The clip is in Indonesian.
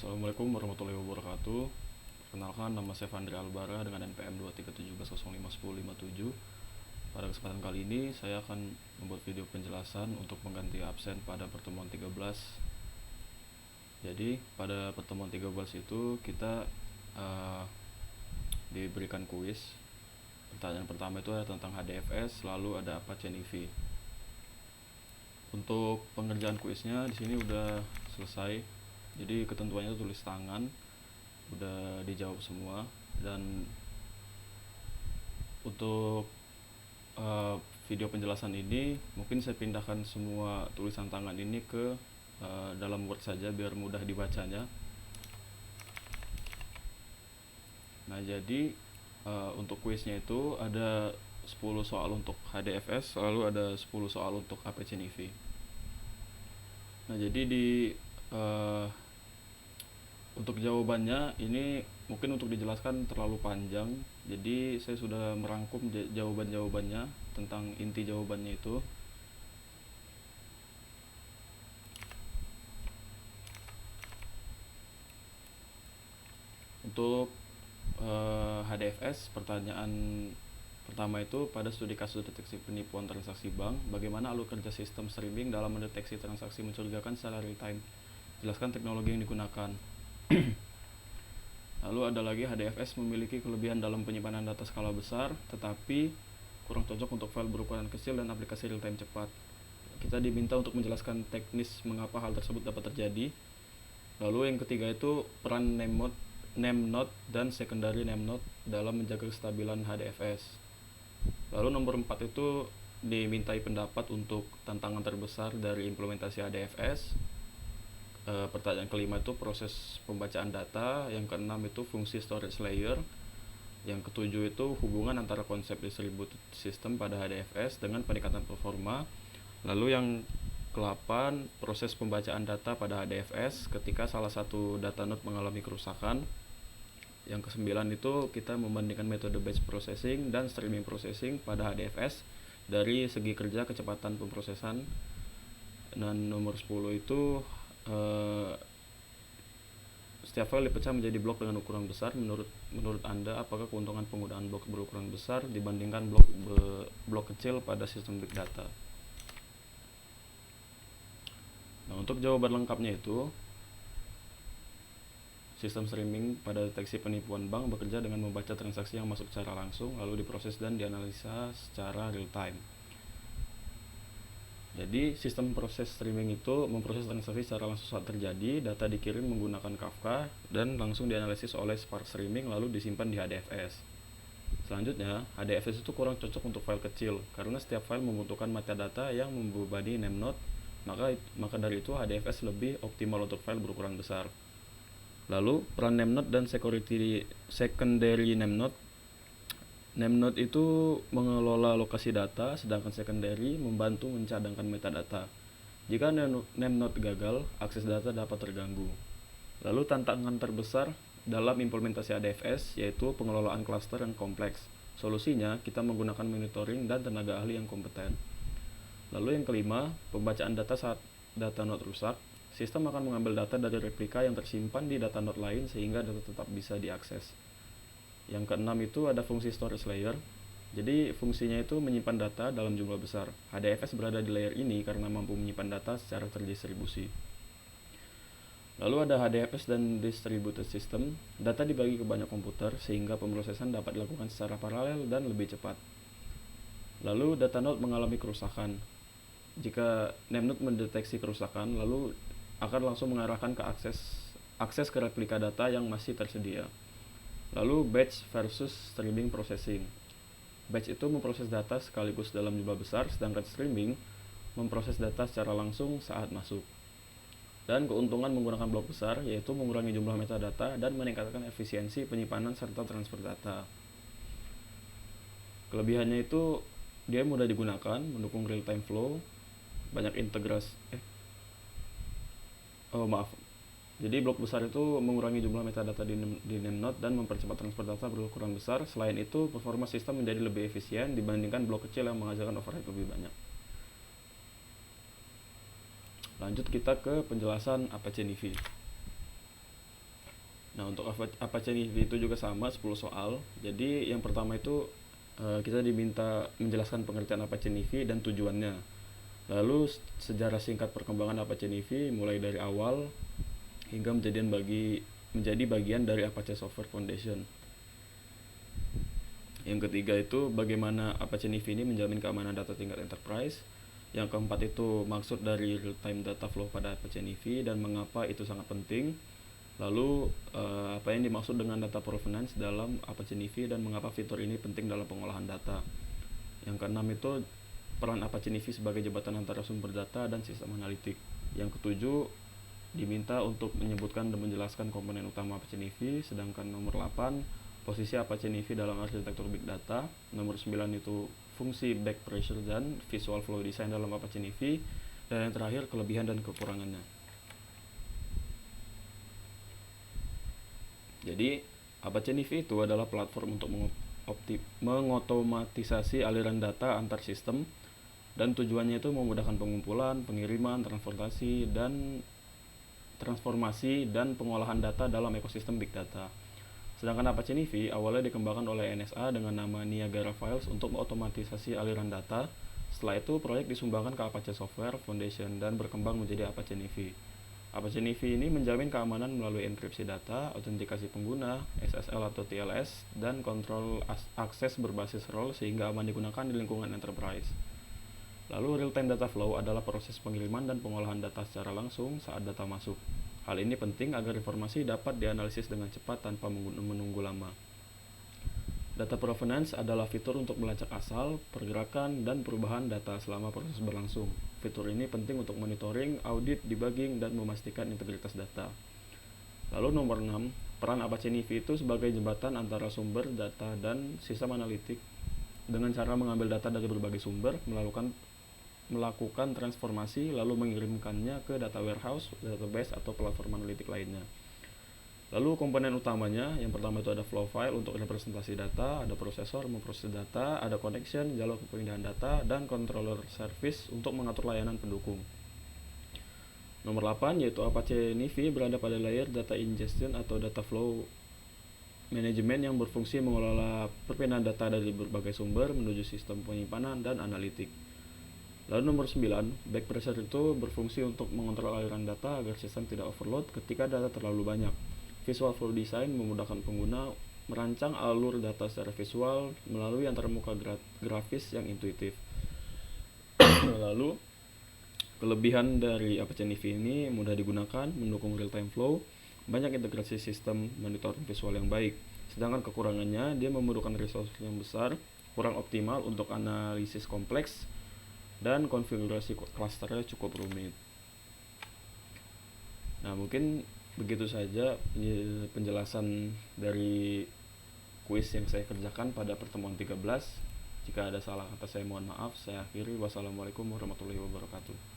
Assalamualaikum warahmatullahi wabarakatuh. Perkenalkan, nama saya Fandri Albara dengan NPM 23711051057. Pada kesempatan kali ini saya akan membuat video penjelasan untuk mengganti absen pada pertemuan 13. Jadi pada pertemuan 13 itu kita diberikan kuis. Pertanyaan pertama itu ada tentang HDFS, lalu ada Apache NIV. Untuk pengerjaan kuisnya di sini udah selesai. Jadi ketentuannya itu tulis tangan, udah dijawab semua. Dan untuk video penjelasan ini mungkin saya pindahkan semua tulisan tangan ini ke dalam Word saja biar mudah dibacanya. Nah, jadi untuk kuisnya itu ada 10 soal untuk HDFS, lalu ada 10 soal untuk Apache NIV. Nah, jadi untuk jawabannya ini mungkin untuk dijelaskan terlalu panjang, jadi saya sudah merangkum jawaban-jawabannya tentang inti jawabannya itu. Untuk HDFS, pertanyaan pertama itu, pada studi kasus deteksi penipuan transaksi bank, bagaimana alur kerja sistem streaming dalam mendeteksi transaksi mencurigakan secara real time? Jelaskan teknologi yang digunakan. Lalu ada lagi, HDFS memiliki kelebihan dalam penyimpanan data skala besar, tetapi kurang cocok untuk file berukuran kecil dan aplikasi real time cepat. Kita diminta untuk menjelaskan teknis mengapa hal tersebut dapat terjadi. Lalu yang ketiga itu peran name node dan secondary name node dalam menjaga kestabilan HDFS. Lalu nomor 4 itu dimintai pendapat untuk tantangan terbesar dari implementasi HDFS. Pertanyaan kelima itu proses pembacaan data. Yang keenam itu fungsi storage layer. Yang ketujuh itu hubungan antara konsep distributed system pada HDFS dengan peningkatan performa. Lalu yang ke-8, proses pembacaan data pada HDFS ketika salah satu data node mengalami kerusakan. Yang ke-9 itu kita membandingkan metode batch processing dan streaming processing pada HDFS dari segi kerja kecepatan pemrosesan. Dan nomor 10 itu setiap file dipecah menjadi blok dengan ukuran besar. Menurut Anda, apakah keuntungan penggunaan blok berukuran besar dibandingkan blok kecil pada sistem big data? Nah, untuk jawaban lengkapnya itu, sistem streaming pada deteksi penipuan bank bekerja dengan membaca transaksi yang masuk secara langsung, lalu diproses dan dianalisa secara real time. Jadi sistem proses streaming itu memproses transaksi secara langsung saat terjadi. Data dikirim menggunakan Kafka dan langsung dianalisis oleh Spark Streaming lalu disimpan di HDFS. Selanjutnya, HDFS itu kurang cocok untuk file kecil karena setiap file membutuhkan metadata yang membebani name node. Maka dari itu HDFS lebih optimal untuk file berukuran besar. Lalu peran name node dan secondary name node. Name node itu mengelola lokasi data, sedangkan secondary membantu mencadangkan metadata. Jika name node gagal, akses data dapat terganggu. Lalu tantangan terbesar dalam implementasi HDFS yaitu pengelolaan cluster yang kompleks. Solusinya, kita menggunakan monitoring dan tenaga ahli yang kompeten. Lalu yang kelima, pembacaan data saat data node rusak. Sistem akan mengambil data dari replika yang tersimpan di data node lain sehingga data tetap bisa diakses. Yang keenam itu ada fungsi storage layer. Jadi fungsinya itu menyimpan data dalam jumlah besar. HDFS berada di layer ini karena mampu menyimpan data secara terdistribusi. Lalu ada HDFS dan distributed system. Data dibagi ke banyak komputer sehingga pemrosesan dapat dilakukan secara paralel dan lebih cepat. Lalu data node mengalami kerusakan. Jika name node mendeteksi kerusakan, lalu akan langsung mengarahkan ke akses ke replika data yang masih tersedia. Lalu batch versus streaming processing. Batch itu memproses data sekaligus dalam jumlah besar, sedangkan streaming memproses data secara langsung saat masuk. Dan keuntungan menggunakan blok besar yaitu mengurangi jumlah metadata dan meningkatkan efisiensi penyimpanan serta transfer data. Kelebihannya itu dia mudah digunakan, mendukung real time flow, banyak integrasi. Jadi blok besar itu mengurangi jumlah metadata di name node dan mempercepat transfer data berukuran besar. Selain itu, performa sistem menjadi lebih efisien dibandingkan blok kecil yang menghasilkan overhead lebih banyak. Lanjut kita ke penjelasan Apache NIV. Nah, untuk Apache Nifty itu juga sama, 10 soal. Jadi yang pertama itu kita diminta menjelaskan pengertian Apache Nifty dan tujuannya. Lalu sejarah singkat perkembangan Apache Nifty mulai dari awal hingga menjadi bagian dari Apache Software Foundation. Yang ketiga itu bagaimana Apache Nifty ini menjamin keamanan data tingkat enterprise. Yang keempat itu maksud dari real-time data flow pada Apache Nifty dan mengapa itu sangat penting. Lalu apa yang dimaksud dengan data provenance dalam Apache Nifty dan mengapa fitur ini penting dalam pengolahan data. Yang keenam itu peran Apache Nifty sebagai jembatan antara sumber data dan sistem analitik. Yang ketujuh diminta untuk menyebutkan dan menjelaskan komponen utama Apache Nifty. Sedangkan nomor 8 posisi Apache Nifty dalam arsitektur big data. Nomor 9 itu fungsi back pressure dan visual flow design dalam Apache Nifty. Dan yang terakhir kelebihan dan kekurangannya. Jadi Apache Nifty itu adalah platform untuk mengotomatisasi aliran data antar sistem, dan tujuannya itu memudahkan pengumpulan, pengiriman, transformasi dan pengolahan data dalam ekosistem big data. Sedangkan Apache Nifty awalnya dikembangkan oleh NSA dengan nama Niagara Files untuk mengotomatisasi aliran data. Setelah itu proyek disumbangkan ke Apache Software Foundation dan berkembang menjadi Apache Nifty. Apache Nifty ini menjamin keamanan melalui enkripsi data, autentikasi pengguna, SSL atau TLS, dan kontrol akses berbasis role sehingga aman digunakan di lingkungan enterprise. Lalu real-time data flow adalah proses pengiriman dan pengolahan data secara langsung saat data masuk. Hal ini penting agar informasi dapat dianalisis dengan cepat tanpa menunggu lama. Data provenance adalah fitur untuk melacak asal, pergerakan, dan perubahan data selama proses berlangsung. Fitur ini penting untuk monitoring, audit, debugging, dan memastikan integritas data. Lalu nomor 6, peran Apache Nifty itu sebagai jembatan antara sumber data dan sistem analitik dengan cara mengambil data dari berbagai sumber, melakukan transformasi, lalu mengirimkannya ke data warehouse, database, atau platform analitik lainnya. Lalu komponen utamanya, yang pertama itu ada flow file untuk representasi data, ada prosesor memproses data, ada connection, jalur pemindahan data, dan controller service untuk mengatur layanan pendukung. Nomor 8 yaitu Apache Nifty berada pada layer data ingestion atau data flow management yang berfungsi mengelola perpindahan data dari berbagai sumber menuju sistem penyimpanan dan analitik. Lalu nomor 9, back pressure itu berfungsi untuk mengontrol aliran data agar sistem tidak overload ketika data terlalu banyak. Visual flow design memudahkan pengguna merancang alur data secara visual melalui antarmuka grafis yang intuitif. Lalu kelebihan dari Apache Nifty ini mudah digunakan, mendukung real-time flow, banyak integrasi sistem monitoring visual yang baik. Sedangkan kekurangannya, dia membutuhkan resource yang besar, kurang optimal untuk analisis kompleks, dan konfigurasi clusternya cukup rumit. Nah, mungkin begitu saja penjelasan dari kuis yang saya kerjakan pada pertemuan 13. Jika ada salah kata saya mohon maaf. Saya akhiri. Wassalamualaikum warahmatullahi wabarakatuh.